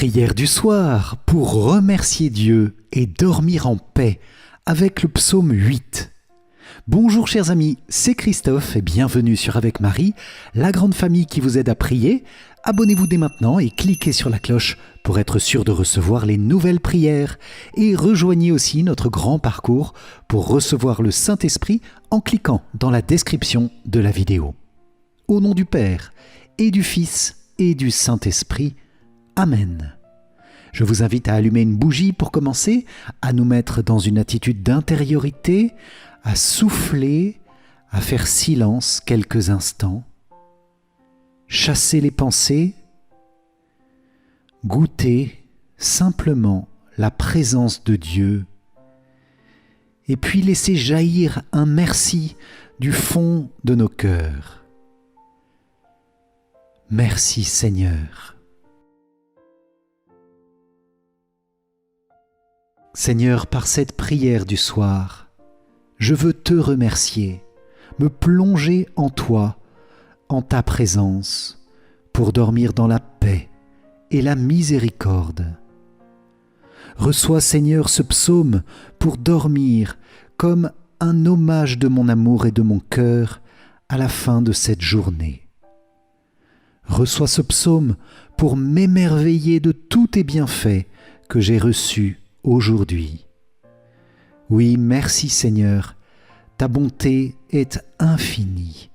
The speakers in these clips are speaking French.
Prière du soir pour remercier Dieu et dormir en paix avec le psaume 8. Bonjour chers amis, c'est Christophe et bienvenue sur Avec Marie, la grande famille qui vous aide à prier. Abonnez-vous dès maintenant et cliquez sur la cloche pour être sûr de recevoir les nouvelles prières. Et rejoignez aussi notre grand parcours pour recevoir le Saint-Esprit en cliquant dans la description de la vidéo. Au nom du Père et du Fils et du Saint-Esprit, Amen. Je vous invite à allumer une bougie pour commencer, à nous mettre dans une attitude d'intériorité, à souffler, à faire silence quelques instants, chasser les pensées, goûter simplement la présence de Dieu, et puis laisser jaillir un merci du fond de nos cœurs. Merci Seigneur. Seigneur, par cette prière du soir, je veux te remercier, me plonger en toi, en ta présence, pour dormir dans la paix et la miséricorde. Reçois, Seigneur, ce psaume pour dormir comme un hommage de mon amour et de mon cœur à la fin de cette journée. Reçois ce psaume pour m'émerveiller de tous tes bienfaits que j'ai reçus aujourd'hui. Oui, merci Seigneur, ta bonté est infinie.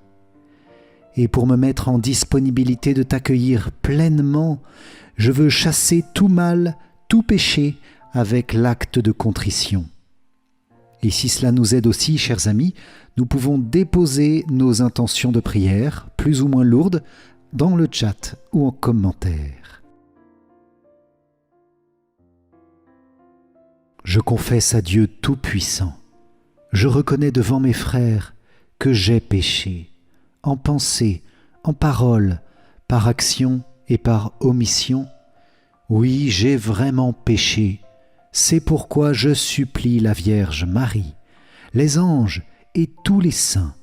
Et pour me mettre en disponibilité de t'accueillir pleinement, je veux chasser tout mal, tout péché avec l'acte de contrition. Et si cela nous aide aussi, chers amis, nous pouvons déposer nos intentions de prière, plus ou moins lourdes, dans le chat ou en commentaire. Je confesse à Dieu Tout-Puissant. Je reconnais devant mes frères que j'ai péché, en pensée, en parole, par action et par omission. Oui, j'ai vraiment péché. C'est pourquoi je supplie la Vierge Marie, les anges et tous les saints,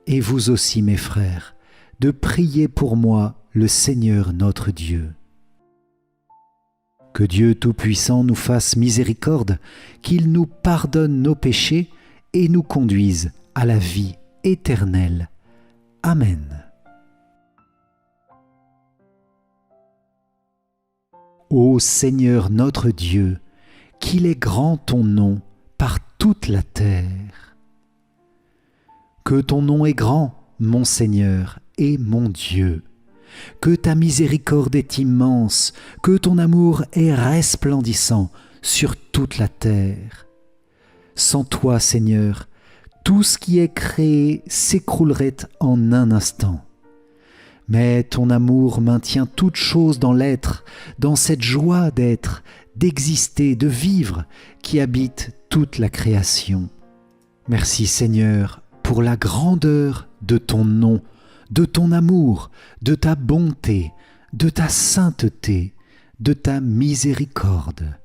et vous aussi mes frères, de prier pour moi le Seigneur notre Dieu. Que Dieu Tout-Puissant nous fasse miséricorde, qu'il nous pardonne nos péchés et nous conduise à la vie éternelle. Amen. Ô Seigneur notre Dieu, qu'il est grand ton nom par toute la terre. Que ton nom est grand, mon Seigneur et mon Dieu. Que ta miséricorde est immense, que ton amour est resplendissant sur toute la terre. Sans toi, Seigneur, tout ce qui est créé s'écroulerait en un instant. Mais ton amour maintient toute chose dans l'être, dans cette joie d'être, d'exister, de vivre, qui habite toute la création. Merci, Seigneur, pour la grandeur de ton nom, de ton amour, de ta bonté, de ta sainteté, de ta miséricorde.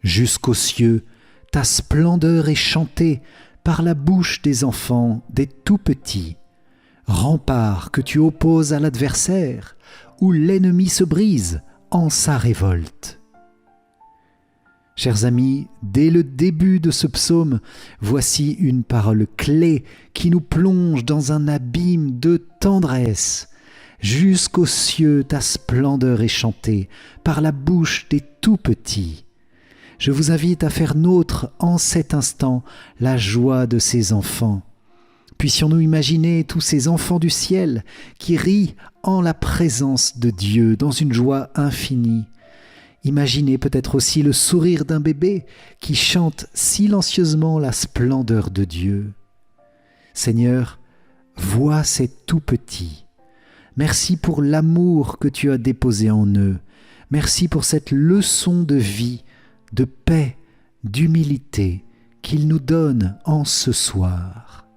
Jusqu'aux cieux, ta splendeur est chantée par la bouche des enfants, des tout-petits, rempart que tu opposes à l'adversaire, où l'ennemi se brise en sa révolte. Chers amis, dès le début de ce psaume, voici une parole clé qui nous plonge dans un abîme de tendresse. Jusqu'aux cieux, ta splendeur est chantée par la bouche des tout-petits. Je vous invite à faire nôtre en cet instant la joie de ces enfants. Puissions-nous imaginer tous ces enfants du ciel qui rient en la présence de Dieu dans une joie infinie. Imaginez peut-être aussi le sourire d'un bébé qui chante silencieusement la splendeur de Dieu. Seigneur, vois ces tout-petits. Merci pour l'amour que tu as déposé en eux. Merci pour cette leçon de vie, de paix, d'humilité qu'ils nous donnent en ce soir.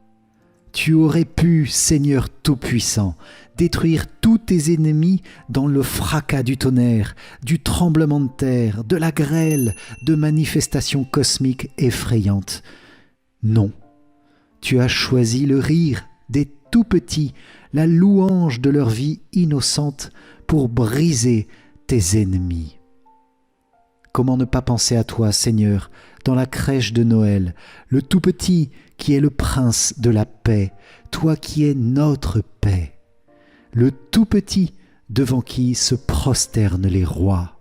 Tu aurais pu, Seigneur Tout-Puissant, détruire tous tes ennemis dans le fracas du tonnerre, du tremblement de terre, de la grêle, de manifestations cosmiques effrayantes. Non, tu as choisi le rire des tout petits la louange de leur vie innocente pour briser tes ennemis. Comment ne pas penser à toi, Seigneur, dans la crèche de Noël, le tout petit qui est le prince de la paix, toi qui es notre paix, le tout petit devant qui se prosternent les rois.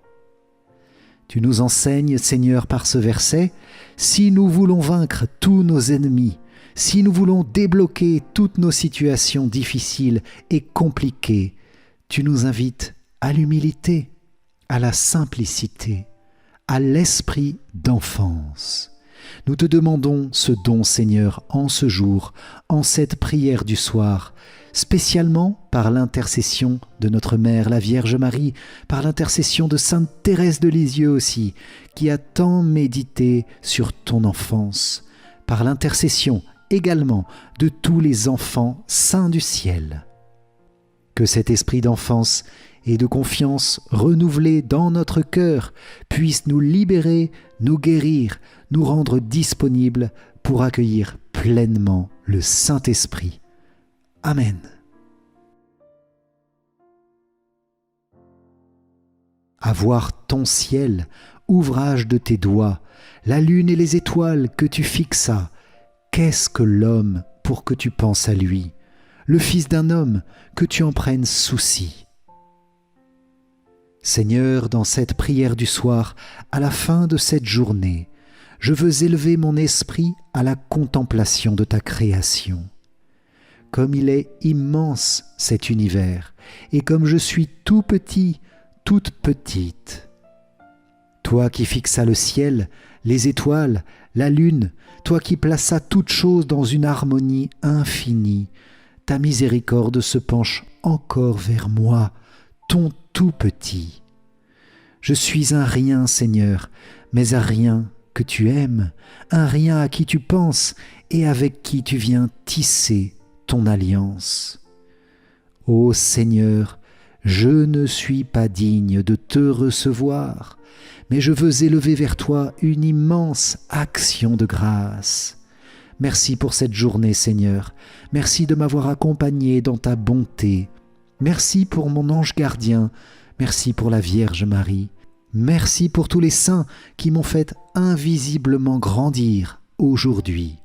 Tu nous enseignes, Seigneur, par ce verset, si nous voulons vaincre tous nos ennemis, si nous voulons débloquer toutes nos situations difficiles et compliquées, tu nous invites à l'humilité, à la simplicité, à l'esprit d'enfance. Nous te demandons ce don, Seigneur, en ce jour, en cette prière du soir, spécialement par l'intercession de notre Mère, la Vierge Marie, par l'intercession de Sainte Thérèse de Lisieux aussi, qui a tant médité sur ton enfance, par l'intercession également de tous les enfants saints du ciel. Que cet esprit d'enfance et de confiance renouvelé dans notre cœur puisse nous libérer, nous guérir, nous rendre disponibles pour accueillir pleinement le Saint-Esprit. Amen. À voir ton ciel, ouvrage de tes doigts, la lune et les étoiles que tu fixas, qu'est-ce que l'homme pour que tu penses à lui, le fils d'un homme que tu en prennes souci. Seigneur, dans cette prière du soir, à la fin de cette journée, je veux élever mon esprit à la contemplation de ta création. Comme il est immense cet univers, et comme je suis tout petit, toute petite. Toi qui fixas le ciel, les étoiles, la lune, toi qui plaças toutes choses dans une harmonie infinie, ta miséricorde se penche encore vers moi, ton tout petit. Je suis un rien, Seigneur, mais un rien que tu aimes, un rien à qui tu penses et avec qui tu viens tisser ton alliance. Ô Seigneur, je ne suis pas digne de te recevoir, mais je veux élever vers toi une immense action de grâce. Merci pour cette journée, Seigneur. Merci de m'avoir accompagné dans ta bonté. Merci pour mon ange gardien. Merci pour la Vierge Marie. Merci pour tous les saints qui m'ont fait invisiblement grandir aujourd'hui.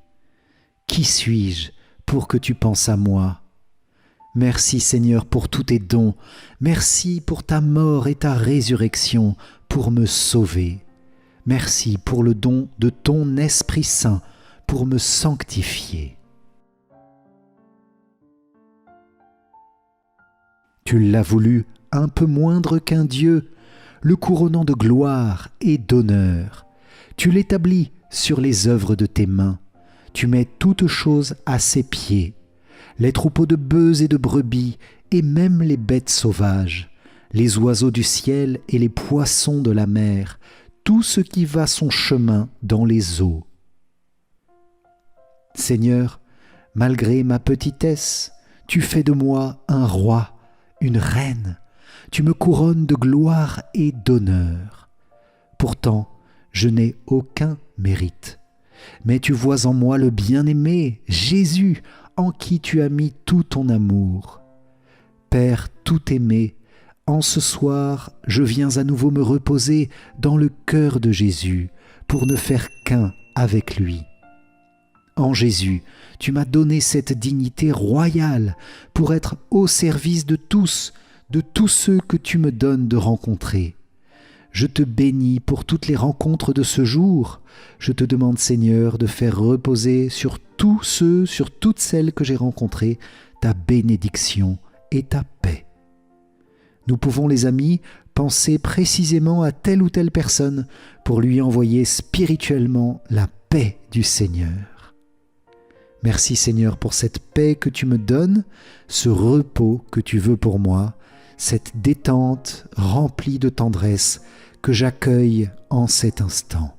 Qui suis-je pour que tu penses à moi ? Merci Seigneur pour tous tes dons. Merci pour ta mort et ta résurrection pour me sauver. Merci pour le don de ton Esprit Saint pour me sanctifier. Tu l'as voulu un peu moindre qu'un Dieu, le couronnant de gloire et d'honneur. Tu l'établis sur les œuvres de tes mains. Tu mets toutes choses à ses pieds, les troupeaux de bœufs et de brebis, et même les bêtes sauvages, les oiseaux du ciel et les poissons de la mer, tout ce qui va son chemin dans les eaux. Seigneur, malgré ma petitesse, tu fais de moi un roi, une reine. Tu me couronnes de gloire et d'honneur. Pourtant, je n'ai aucun mérite. Mais tu vois en moi le bien-aimé, Jésus, en qui tu as mis tout ton amour. Père tout aimé, en ce soir, je viens à nouveau me reposer dans le cœur de Jésus pour ne faire qu'un avec lui. En Jésus, tu m'as donné cette dignité royale pour être au service de tous ceux que tu me donnes de rencontrer. Je te bénis pour toutes les rencontres de ce jour. Je te demande, Seigneur, de faire reposer sur tous ceux, sur toutes celles que j'ai rencontrées, ta bénédiction et ta paix. Nous pouvons, les amis, penser précisément à telle ou telle personne pour lui envoyer spirituellement la paix du Seigneur. Merci Seigneur pour cette paix que tu me donnes, ce repos que tu veux pour moi, cette détente remplie de tendresse que j'accueille en cet instant.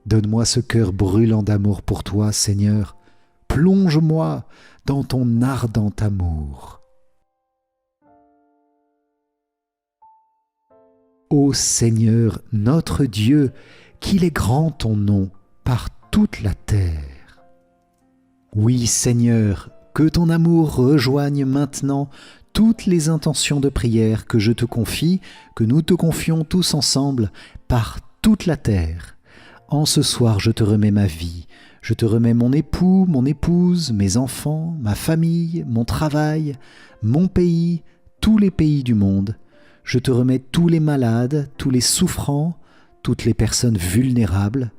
Donne-moi ce cœur brûlant d'amour pour toi, Seigneur. Plonge-moi dans ton ardent amour. Ô Seigneur, notre Dieu, qu'il est grand ton nom par toute la terre. Oui, Seigneur, Que ton amour rejoigne maintenant toutes les intentions de prière que je te confie, que nous te confions tous ensemble par toute la terre. En ce soir, je te remets ma vie, je te remets mon époux, mon épouse, mes enfants, ma famille, mon travail, mon pays, tous les pays du monde. Je te remets tous les malades, tous les souffrants, toutes les personnes vulnérables,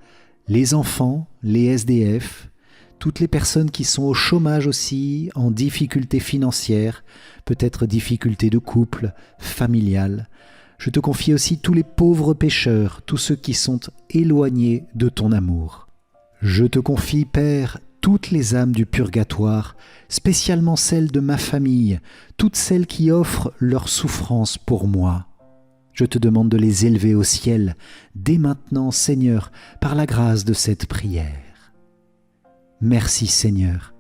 les enfants, les SDF, toutes les personnes qui sont au chômage aussi, en difficulté financière, peut-être difficulté de couple, familiale. Je te confie aussi tous les pauvres pécheurs, tous ceux qui sont éloignés de ton amour. Je te confie, Père, toutes les âmes du purgatoire, spécialement celles de ma famille, toutes celles qui offrent leur souffrance pour moi. Je te demande de les élever au ciel, dès maintenant, Seigneur, par la grâce de cette prière. Merci, Seigneur.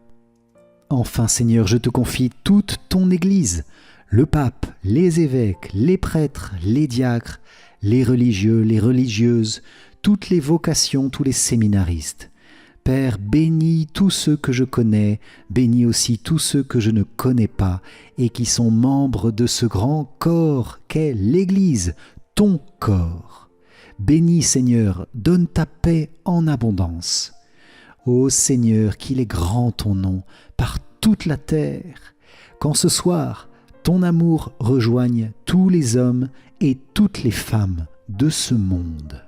Enfin, Seigneur, je te confie toute ton Église, le pape, les évêques, les prêtres, les diacres, les religieux, les religieuses, toutes les vocations, tous les séminaristes. Père, bénis tous ceux que je connais, bénis aussi tous ceux que je ne connais pas et qui sont membres de ce grand corps qu'est l'Église, ton corps. Bénis, Seigneur, donne ta paix en abondance. Ô Seigneur, qu'il est grand ton nom par toute la terre, qu'en ce soir, ton amour rejoigne tous les hommes et toutes les femmes de ce monde.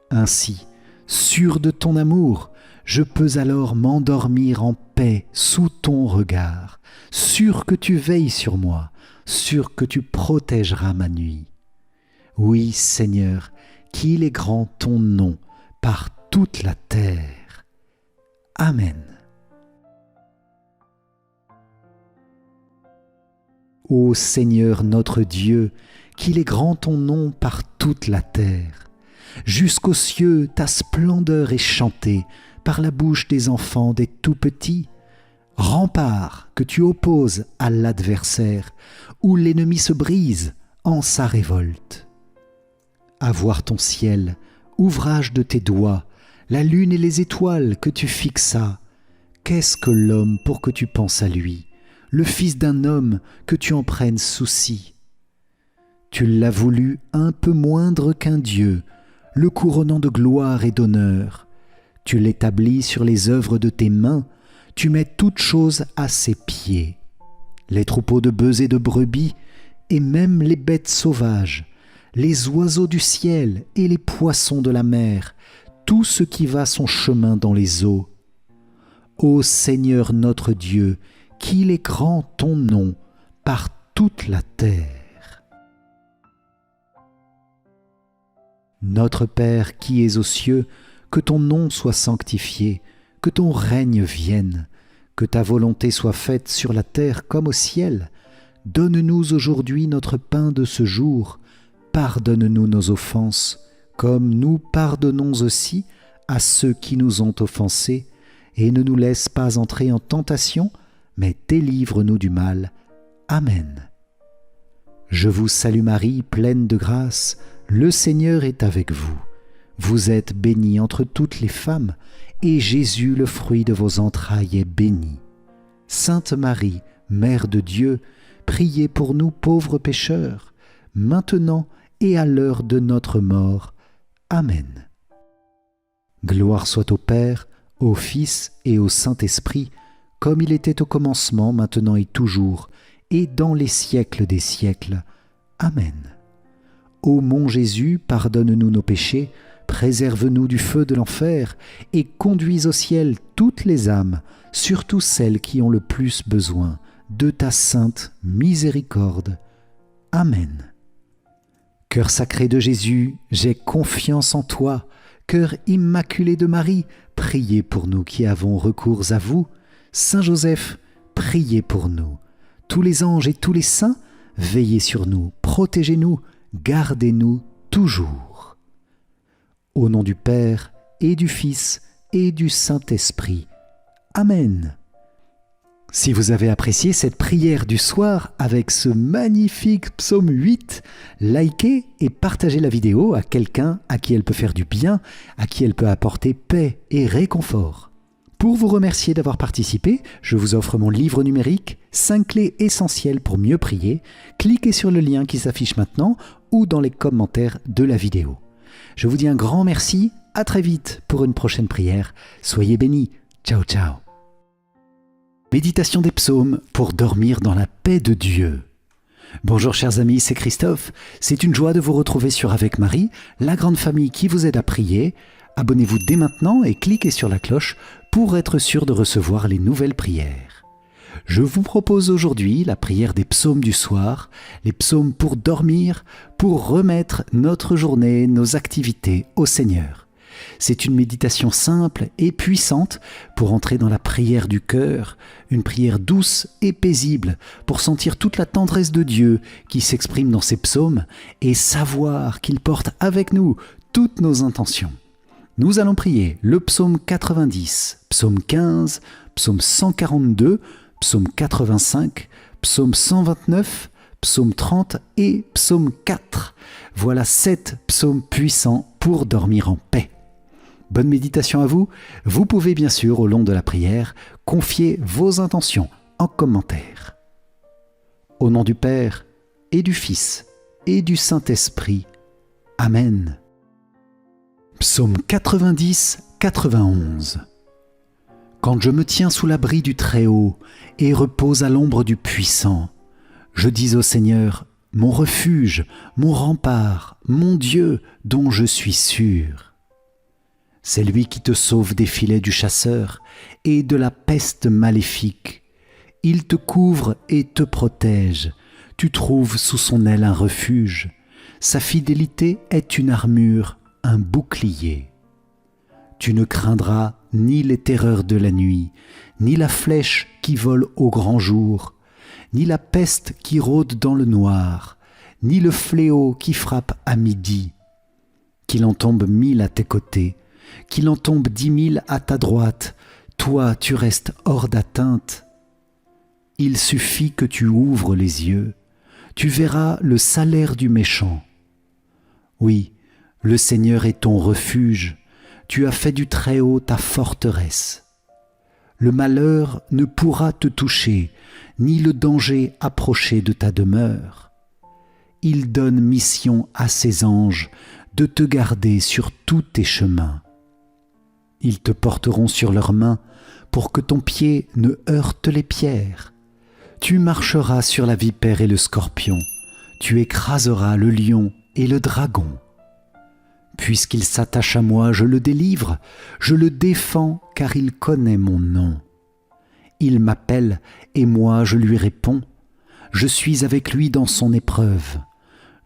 Ainsi, sûr de ton amour, je peux alors m'endormir en paix sous ton regard, sûr que tu veilles sur moi, sûr que tu protégeras ma nuit. Oui, Seigneur, qu'il est grand ton nom par toute la terre. Amen. Ô Seigneur notre Dieu, qu'il est grand ton nom par toute la terre. Jusqu'aux cieux, ta splendeur est chantée par la bouche des enfants, des tout-petits. Rempart que tu opposes à l'adversaire, où l'ennemi se brise en sa révolte. À voir ton ciel, ouvrage de tes doigts, la lune et les étoiles que tu fixas, qu'est-ce que l'homme pour que tu penses à lui, le fils d'un homme que tu en prennes souci? Tu l'as voulu un peu moindre qu'un Dieu, le couronnant de gloire et d'honneur. Tu l'établis sur les œuvres de tes mains, tu mets toutes choses à ses pieds. Les troupeaux de bœufs et de brebis, et même les bêtes sauvages, les oiseaux du ciel et les poissons de la mer, tout ce qui va son chemin dans les eaux. Ô Seigneur notre Dieu, qu'il est grand ton nom par toute la terre. Notre Père qui es aux cieux, que ton nom soit sanctifié, que ton règne vienne, que ta volonté soit faite sur la terre comme au ciel. Donne-nous aujourd'hui notre pain de ce jour. Pardonne-nous nos offenses, comme nous pardonnons aussi à ceux qui nous ont offensés, et ne nous laisse pas entrer en tentation, mais délivre-nous du mal. Amen. Je vous salue Marie, pleine de grâce, le Seigneur est avec vous. Vous êtes bénie entre toutes les femmes, et Jésus, le fruit de vos entrailles, est béni. Sainte Marie, Mère de Dieu, priez pour nous pauvres pécheurs, maintenant et à l'heure de notre mort. Amen. Gloire soit au Père, au Fils et au Saint-Esprit, comme il était au commencement, maintenant et toujours, et dans les siècles des siècles. Amen. Ô mon Jésus, pardonne-nous nos péchés, préserve-nous du feu de l'enfer, et conduis au ciel toutes les âmes, surtout celles qui ont le plus besoin de ta sainte miséricorde. Amen. Cœur sacré de Jésus, j'ai confiance en toi. Cœur immaculé de Marie, priez pour nous qui avons recours à vous. Saint Joseph, priez pour nous. Tous les anges et tous les saints, veillez sur nous, protégez-nous, gardez-nous toujours. Au nom du Père et du Fils et du Saint-Esprit. Amen. Si vous avez apprécié cette prière du soir avec ce magnifique psaume 8, likez et partagez la vidéo à quelqu'un à qui elle peut faire du bien, à qui elle peut apporter paix et réconfort. Pour vous remercier d'avoir participé, je vous offre mon livre numérique 5 clés essentielles pour mieux prier. Cliquez sur le lien qui s'affiche maintenant ou dans les commentaires de la vidéo. Je vous dis un grand merci, à très vite pour une prochaine prière. Soyez bénis, ciao ciao. Méditation des psaumes pour dormir dans la paix de Dieu. Bonjour chers amis, c'est Christophe. C'est une joie de vous retrouver sur Avec Marie, la grande famille qui vous aide à prier. Abonnez-vous dès maintenant et cliquez sur la cloche pour être sûr de recevoir les nouvelles prières. Je vous propose aujourd'hui la prière des psaumes du soir, les psaumes pour dormir, pour remettre notre journée, nos activités au Seigneur. C'est une méditation simple et puissante pour entrer dans la prière du cœur, une prière douce et paisible pour sentir toute la tendresse de Dieu qui s'exprime dans ces psaumes et savoir qu'il porte avec nous toutes nos intentions. Nous allons prier le psaume 90, psaume 15, psaume 142, psaume 85, psaume 129, psaume 30 et psaume 4. Voilà 7 psaumes puissants pour dormir en paix. Bonne méditation à vous. Vous pouvez bien sûr, au long de la prière, confier vos intentions en commentaire. Au nom du Père et du Fils et du Saint-Esprit. Amen. Psaume 90-91. Quand je me tiens sous l'abri du Très-Haut et repose à l'ombre du Puissant, je dis au Seigneur, mon refuge, mon rempart, mon Dieu dont je suis sûr. C'est lui qui te sauve des filets du chasseur et de la peste maléfique. Il te couvre et te protège. Tu trouves sous son aile un refuge. Sa fidélité est une armure, un bouclier. Tu ne craindras ni les terreurs de la nuit, ni la flèche qui vole au grand jour, ni la peste qui rôde dans le noir, ni le fléau qui frappe à midi. Qu'il en tombe 1000 à tes côtés, qu'il en tombe 10 000 à ta droite, toi tu restes hors d'atteinte. Il suffit que tu ouvres les yeux, tu verras le salaire du méchant. Oui, le Seigneur est ton refuge, tu as fait du Très-Haut ta forteresse. Le malheur ne pourra te toucher, ni le danger approcher de ta demeure. Il donne mission à ses anges de te garder sur tous tes chemins. Ils te porteront sur leurs mains pour que ton pied ne heurte les pierres. Tu marcheras sur la vipère et le scorpion, tu écraseras le lion et le dragon. Puisqu'il s'attache à moi, je le délivre, je le défends car il connaît mon nom. Il m'appelle et moi je lui réponds. Je suis avec lui dans son épreuve.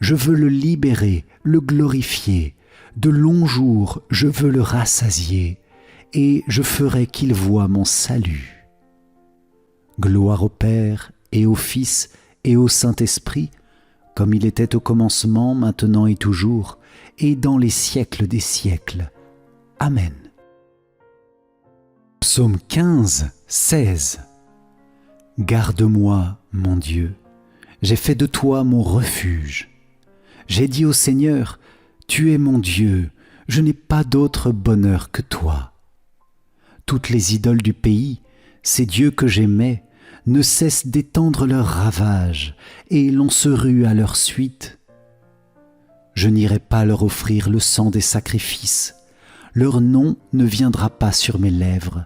Je veux le libérer, le glorifier. De longs jours, je veux le rassasier et je ferai qu'il voie mon salut. Gloire au Père et au Fils et au Saint-Esprit, comme il était au commencement, maintenant et toujours, et dans les siècles des siècles. Amen. Psaume 15, 16. Garde-moi, mon Dieu, j'ai fait de toi mon refuge. J'ai dit au Seigneur, tu es mon Dieu, je n'ai pas d'autre bonheur que toi. Toutes les idoles du pays, ces dieux que j'aimais, ne cessent d'étendre leurs ravages, et l'on se rue à leur suite. Je n'irai pas leur offrir le sang des sacrifices, leur nom ne viendra pas sur mes lèvres.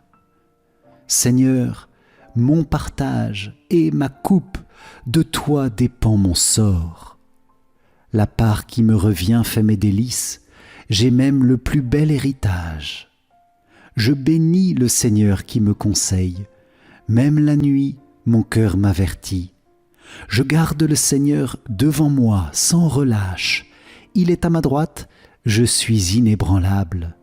Seigneur, mon partage et ma coupe, de toi dépend mon sort. La part qui me revient fait mes délices, j'ai même le plus bel héritage. Je bénis le Seigneur qui me conseille, même la nuit, mon cœur m'avertit. Je garde le Seigneur devant moi sans relâche. Il est à ma droite, je suis inébranlable.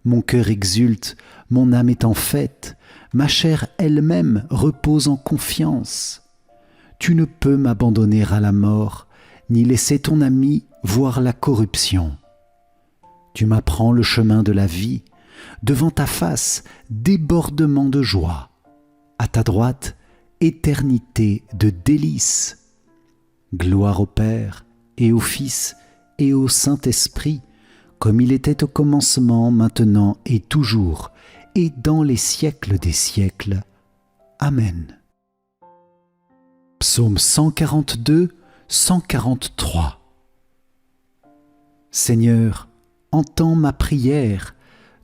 Mon cœur exulte, mon âme est en fête, ma chair elle-même repose en confiance. Tu ne peux m'abandonner à la mort, ni laisser ton ami voir la corruption. Tu m'apprends le chemin de la vie, devant ta face, débordement de joie. À ta droite, éternité de délices. Gloire au Père et au Fils et au Saint-Esprit, comme il était au commencement, maintenant et toujours, et dans les siècles des siècles. Amen. Psaume 142, 143. Seigneur, entends ma prière,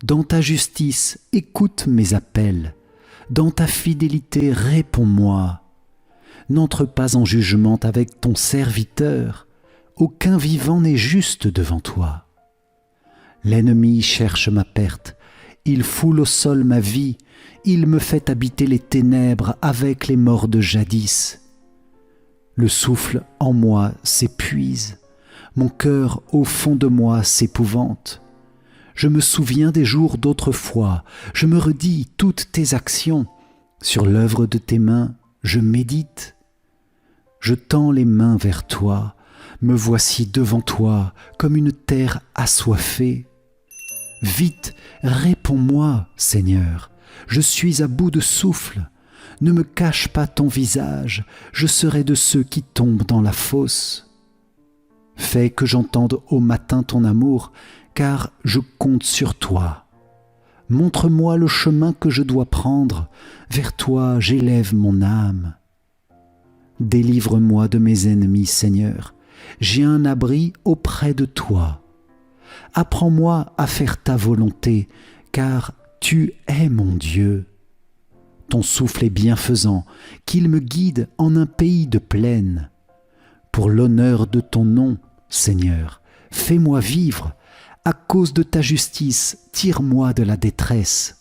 dans ta justice, écoute mes appels, dans ta fidélité, réponds-moi. N'entre pas en jugement avec ton serviteur, aucun vivant n'est juste devant toi. L'ennemi cherche ma perte, il foule au sol ma vie, il me fait habiter les ténèbres avec les morts de jadis. Le souffle en moi s'épuise, mon cœur au fond de moi s'épouvante. Je me souviens des jours d'autrefois, je me redis toutes tes actions, sur l'œuvre de tes mains je médite. Je tends les mains vers toi, me voici devant toi comme une terre assoiffée. Vite, réponds-moi, Seigneur, je suis à bout de souffle. Ne me cache pas ton visage, je serai de ceux qui tombent dans la fosse. Fais que j'entende au matin ton amour, car je compte sur toi. Montre-moi le chemin que je dois prendre, vers toi j'élève mon âme. Délivre-moi de mes ennemis, Seigneur, j'ai un abri auprès de toi. Apprends-moi à faire ta volonté, car tu es mon Dieu. Ton souffle est bienfaisant, qu'il me guide en un pays de plaine. Pour l'honneur de ton nom, Seigneur, fais-moi vivre. À cause de ta justice, tire-moi de la détresse.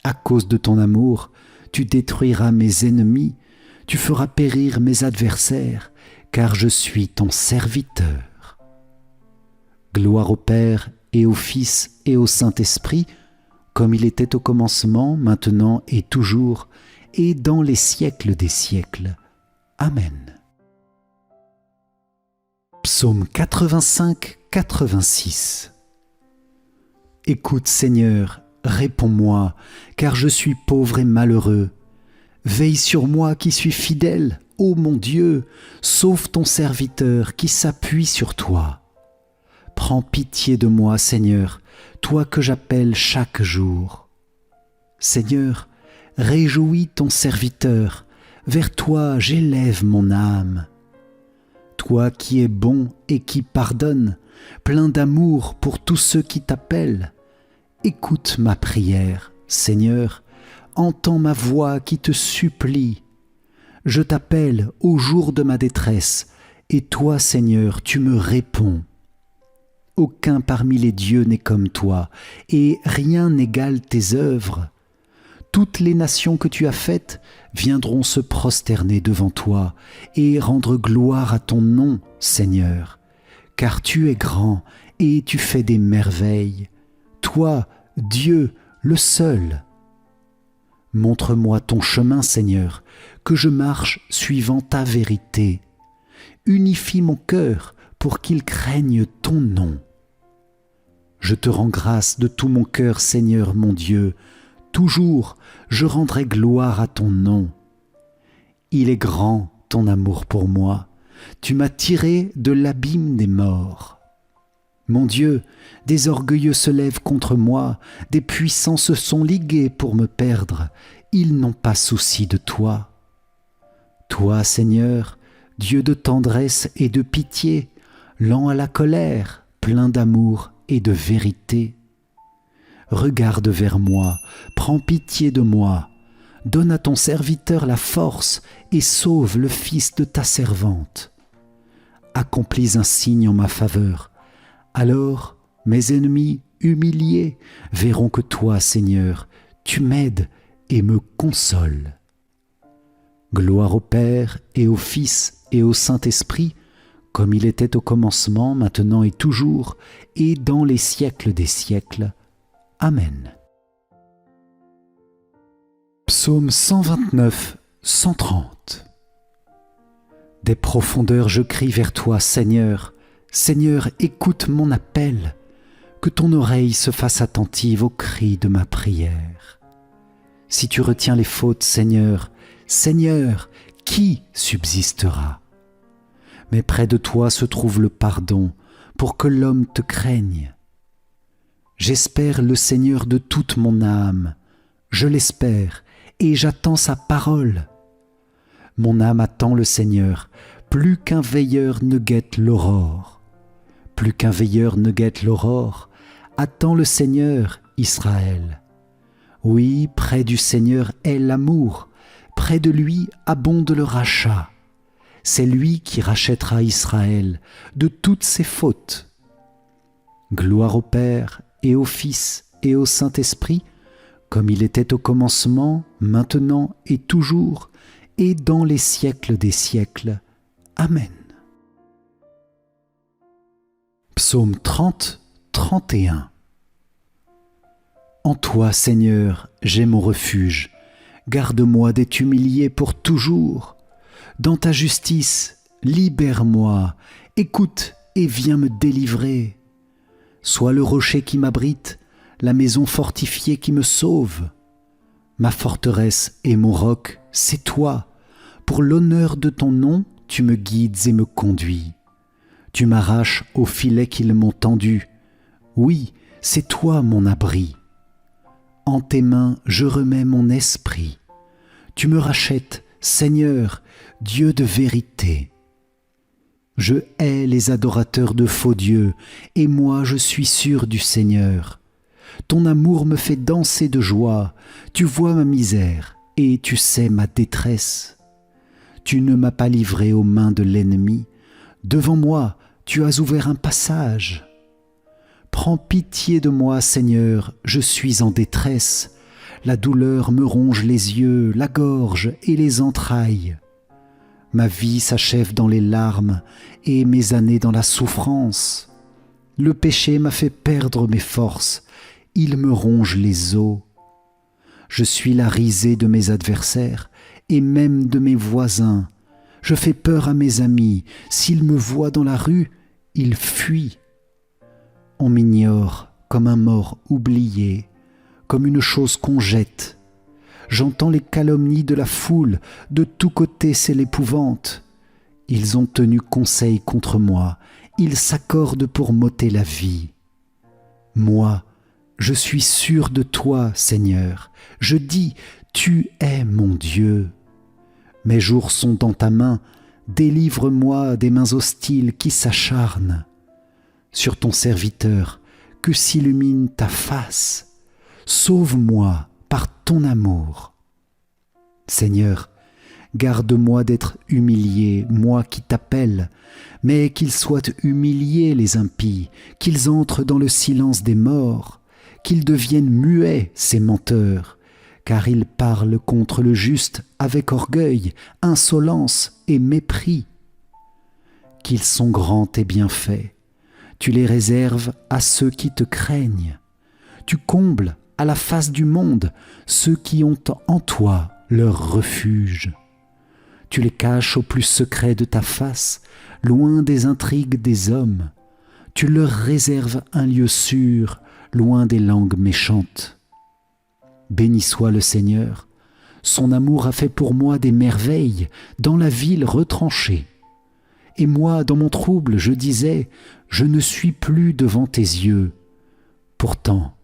À cause de ton amour, tu détruiras mes ennemis, tu feras périr mes adversaires, car je suis ton serviteur. Gloire au Père et au Fils et au Saint-Esprit, comme il était au commencement, maintenant et toujours, et dans les siècles des siècles. Amen. Psaume 85, 86. Écoute, Seigneur, réponds-moi, car je suis pauvre et malheureux. Veille sur moi qui suis fidèle, ô mon Dieu, sauve ton serviteur qui s'appuie sur toi. Prends pitié de moi, Seigneur, toi que j'appelle chaque jour. Seigneur, réjouis ton serviteur, vers toi j'élève mon âme. Toi qui es bon et qui pardonne, plein d'amour pour tous ceux qui t'appellent, écoute ma prière, Seigneur, entends ma voix qui te supplie. Je t'appelle au jour de ma détresse, et toi, Seigneur, tu me réponds. Aucun parmi les dieux n'est comme toi, et rien n'égale tes œuvres. Toutes les nations que tu as faites viendront se prosterner devant toi et rendre gloire à ton nom, Seigneur, car tu es grand et tu fais des merveilles. Toi, Dieu, le seul. Montre-moi ton chemin, Seigneur, que je marche suivant ta vérité. Unifie mon cœur pour qu'il craigne ton nom. Je te rends grâce de tout mon cœur, Seigneur mon Dieu. Toujours, je rendrai gloire à ton nom. Il est grand, ton amour pour moi. Tu m'as tiré de l'abîme des morts. Mon Dieu, des orgueilleux se lèvent contre moi, des puissants se sont ligués pour me perdre. Ils n'ont pas souci de toi. Toi, Seigneur, Dieu de tendresse et de pitié, lent à la colère, plein d'amour et de vérité. Regarde vers moi, prends pitié de moi, donne à ton serviteur la force et sauve le fils de ta servante. Accomplis un signe en ma faveur, alors mes ennemis humiliés verront que toi, Seigneur, tu m'aides et me consoles. Gloire au Père et au Fils et au Saint-Esprit, comme il était au commencement, maintenant et toujours, et dans les siècles des siècles. Amen. Psaume 129, 130. Des profondeurs je crie vers toi, Seigneur. Seigneur, écoute mon appel. Que ton oreille se fasse attentive aux cris de ma prière. Si tu retiens les fautes, Seigneur, Seigneur, qui subsistera? Mais près de toi se trouve le pardon, pour que l'homme te craigne. J'espère le Seigneur de toute mon âme. Je l'espère et j'attends sa parole. Mon âme attend le Seigneur, plus qu'un veilleur ne guette l'aurore. Plus qu'un veilleur ne guette l'aurore, attends le Seigneur, Israël. Oui, près du Seigneur est l'amour, près de lui abonde le rachat. C'est lui qui rachètera Israël de toutes ses fautes. Gloire au Père et au Fils et au Saint-Esprit, comme il était au commencement, maintenant et toujours, et dans les siècles des siècles. Amen. Psaume 30, 31. En toi, Seigneur, j'ai mon refuge. Garde-moi d'être humilié pour toujours. Dans ta justice, libère-moi. Écoute et viens me délivrer. Sois le rocher qui m'abrite, la maison fortifiée qui me sauve. Ma forteresse et mon roc, c'est toi. Pour l'honneur de ton nom, tu me guides et me conduis. Tu m'arraches au filet qu'ils m'ont tendu. Oui, c'est toi mon abri. En tes mains, je remets mon esprit. Tu me rachètes, Seigneur, Dieu de vérité. Je hais les adorateurs de faux dieux, et moi je suis sûr du Seigneur. Ton amour me fait danser de joie, tu vois ma misère, et tu sais ma détresse. Tu ne m'as pas livré aux mains de l'ennemi, devant moi tu as ouvert un passage. Prends pitié de moi, Seigneur, je suis en détresse. La douleur me ronge les yeux, la gorge et les entrailles. Ma vie s'achève dans les larmes et mes années dans la souffrance. Le péché m'a fait perdre mes forces, il me ronge les os. Je suis la risée de mes adversaires et même de mes voisins. Je fais peur à mes amis, s'ils me voient dans la rue, ils fuient. On m'ignore comme un mort oublié, comme une chose qu'on jette. J'entends les calomnies de la foule, de tous côtés c'est l'épouvante. Ils ont tenu conseil contre moi, ils s'accordent pour m'ôter la vie. Moi, je suis sûr de toi, Seigneur. Je dis, tu es mon Dieu. Mes jours sont dans ta main, délivre-moi des mains hostiles qui s'acharnent. Sur ton serviteur, que s'illumine ta face. Sauve-moi par ton amour. Seigneur, garde-moi d'être humilié, moi qui t'appelle, mais qu'ils soient humiliés les impies, qu'ils entrent dans le silence des morts, qu'ils deviennent muets ces menteurs, car ils parlent contre le juste avec orgueil, insolence et mépris. Qu'ils sont grands tes bienfaits, tu les réserves à ceux qui te craignent. Tu combles à la face du monde ceux qui ont en toi leur refuge. Tu les caches au plus secret de ta face, loin des intrigues des hommes. Tu leur réserves un lieu sûr, loin des langues méchantes. Béni soit le Seigneur, son amour a fait pour moi des merveilles dans la ville retranchée. Et moi, dans mon trouble, je disais, je ne suis plus devant tes yeux. Pourtant,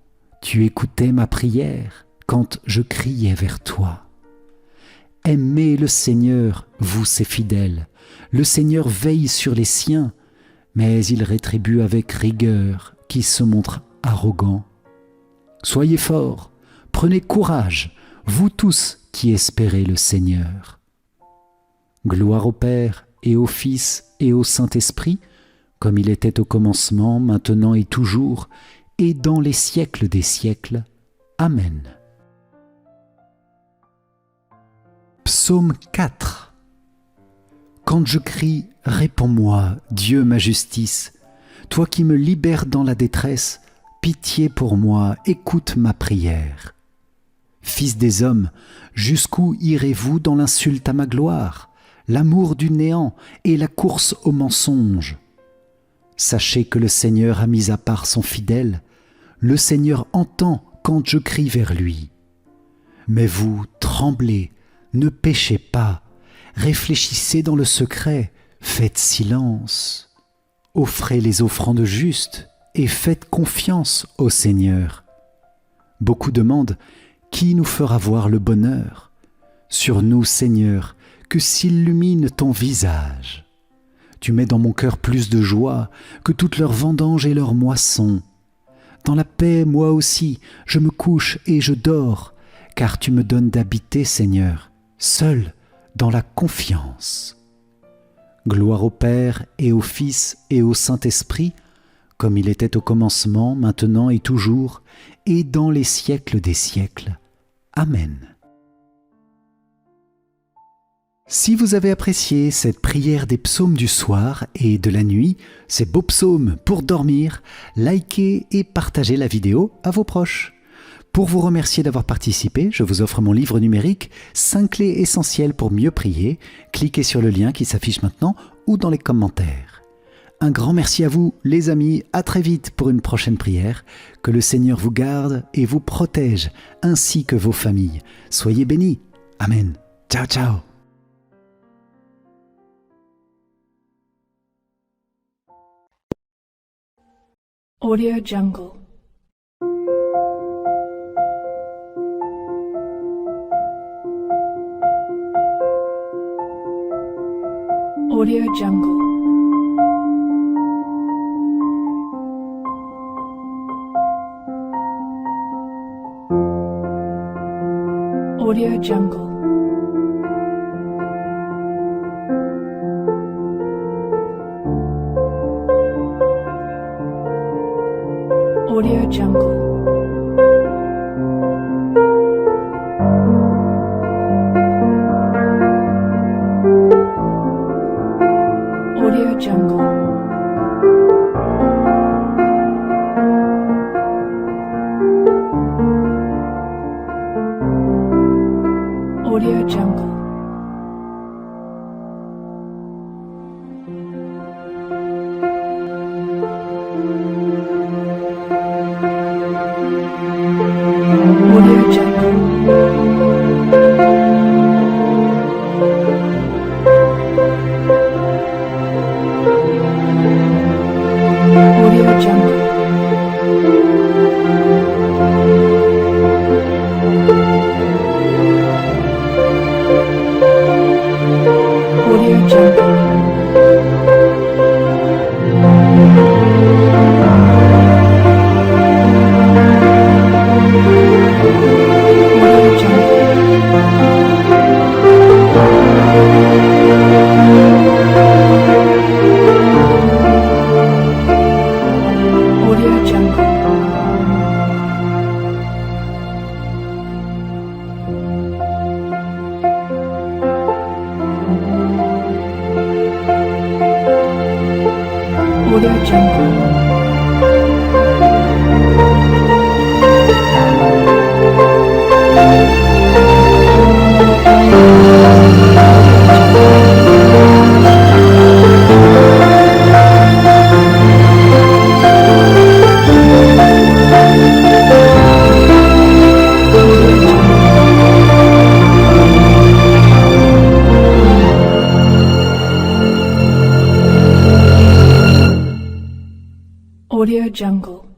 tu écoutais ma prière quand je criais vers toi. Aimez le Seigneur, vous ses fidèles. Le Seigneur veille sur les siens, mais il rétribue avec rigueur qui se montre arrogant. Soyez forts, prenez courage, vous tous qui espérez le Seigneur. Gloire au Père et au Fils et au Saint-Esprit, comme il était au commencement, maintenant et toujours, et dans les siècles des siècles. Amen. Psaume 4. Quand je crie, réponds-moi, Dieu ma justice. Toi qui me libères dans la détresse, pitié pour moi, écoute ma prière. Fils des hommes, jusqu'où irez-vous dans l'insulte à ma gloire, l'amour du néant et la course au mensonge? Sachez que le Seigneur a mis à part son fidèle, le Seigneur entend quand je crie vers lui. Mais vous, tremblez, ne péchez pas, réfléchissez dans le secret, faites silence. Offrez les offrandes justes et faites confiance au Seigneur. Beaucoup demandent « Qui nous fera voir le bonheur ?» Sur nous, Seigneur, que s'illumine ton visage. Tu mets dans mon cœur plus de joie que toutes leurs vendanges et leurs moissons. Dans la paix, moi aussi, je me couche et je dors, car tu me donnes d'habiter, Seigneur, seul dans la confiance. Gloire au Père et au Fils et au Saint-Esprit, comme il était au commencement, maintenant et toujours, et dans les siècles des siècles. Amen. Si vous avez apprécié cette prière des psaumes du soir et de la nuit, ces beaux psaumes pour dormir, likez et partagez la vidéo à vos proches. Pour vous remercier d'avoir participé, je vous offre mon livre numérique « 5 clés essentielles pour mieux prier ». Cliquez sur le lien qui s'affiche maintenant ou dans les commentaires. Un grand merci à vous, les amis. À très vite pour une prochaine prière. Que le Seigneur vous garde et vous protège, ainsi que vos familles. Soyez bénis. Amen. Ciao, ciao. Audio Jungle. Audio Jungle. Audio Jungle. Audio Jungle. Audio Jungle. Audio Jungle. Audio Jungle. Audio Jungle. Audio Jungle. Audio Jungle. Audio Jungle.